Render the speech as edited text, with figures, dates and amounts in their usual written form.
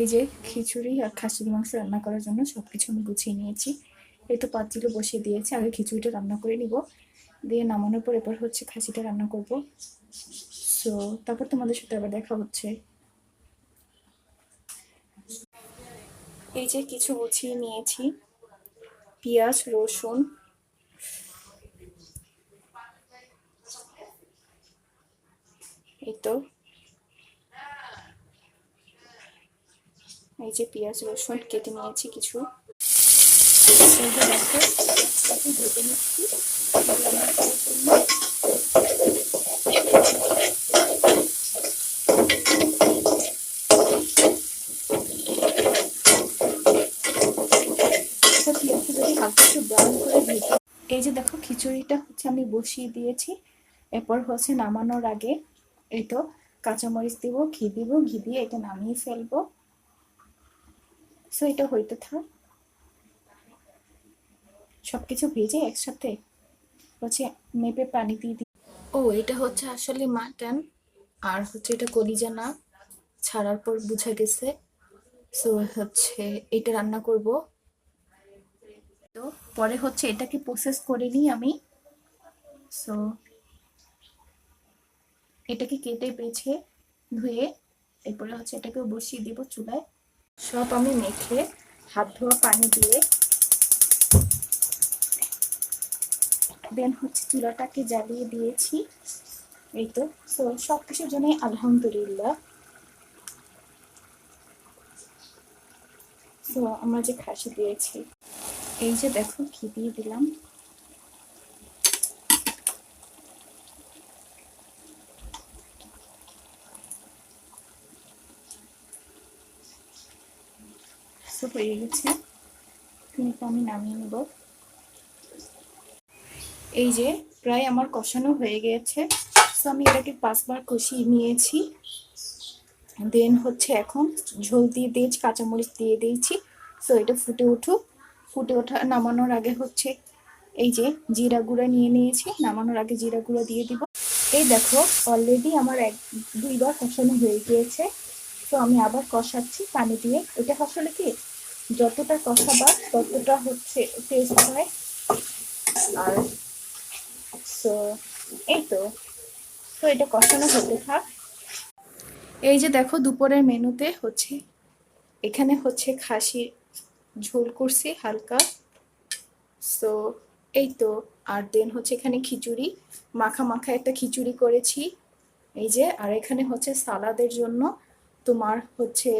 এই যে খিচুড়ি আর খাসির মাংস রান্না করার জন্য সবকিছু আমি গুছিয়ে নিয়েছি। এই তো পাতিলে বসিয়ে দিয়েছি, আগে খিচুড়িটা রান্না করে নিব, দিয়ে নামানোর পর এরপর হচ্ছে খাসিটা রান্না করব। সো তারপর তোমাদের সাথে আবার দেখা হচ্ছে। এই যে কিছু গুছিয়ে নিয়েছি, পেঁয়াজ, রসুন, এই তো এই যে পেঁয়াজ রসুন কেটে নিয়েছি কিছু। এই যে দেখো ভেজে নিচ্ছি রান্না করার জন্য। পেঁয়াজটা যদি হালকা একটু ব্রাউন করে ভেজে, এই যে দেখো খিচুড়িটা হচ্ছে আমি বসিয়ে দিয়েছি। এরপর হচ্ছে নামানোর আগে এই তো কাঁচামরিচ দিব, ঘি দিব, ঘি দিয়ে এটা নামিয়ে ফেলবো। সো এটা হইতে থাক, সবকিছু ভেজে একসাথে হচ্ছে মেপে পানি দিয়ে দিই। ও এটা হচ্ছে আসলে মাটন, আর হচ্ছে এটা কলিজা না, ছাড়ার পর বুঝা গেছে। সো হচ্ছে এটা রান্না করব। তো পরে হচ্ছে এটাকে প্রসেস করে নিই আমি। সো এটাকে কেটে বেছে ধুয়ে এরপরে হচ্ছে এটাকে বসিয়ে দিব চুলায়। সব আমি মেখে হাত ধোয়া পানি দিয়ে দেন হচ্ছে চুলাটাকে জ্বালিয়ে দিয়েছি। এই তো সব কিছুর জন্যই আলহামদুলিল্লাহ। তো আমরা যে খাসি দিয়েছি, এই যে দেখো ঘি দিয়ে দিলাম। তো হয়ে গেছে, কিন্তু আমি নামিয়ে নেব। এই যে প্রায় আমার কষানো হয়ে গিয়েছে। তো আমি এটাকে 5 বার কষিয়ে নিয়েছি। দেন হচ্ছে এখন ঝোল দিয়ে দিয়েছি, কাঁচামরিচ দিয়ে দিয়েছি। সো এটা ফুটে উঠুক, ফুটে ওঠা নামানোর আগে হচ্ছে এই যে জিরা গুঁড়া নিয়ে নিয়েছি, নামানোর আগে জিরা গুঁড়া দিয়ে দিব। এই দেখো অলরেডি আমার 2বার কষানো হয়ে গিয়েছে। তো আমি আবার কষাচ্ছি পানি দিয়ে। এটা আসলে কি যতটা কষাবা ততটা হচ্ছে টেস্ট হয়। আর তো এই তো তো এটা কষানো হতে থাক। এই যে দেখো দুপুরের মেনুতে হচ্ছে এখানে হচ্ছে খাসির ঝোল করছি হালকা। সো এই তো, আর দেন হচ্ছে এখানে খিচুড়ি, মাখা মাখা একটা খিচুড়ি করেছি। এই যে, আর এখানে হচ্ছে সালাদের জন্য তোমার হচ্ছে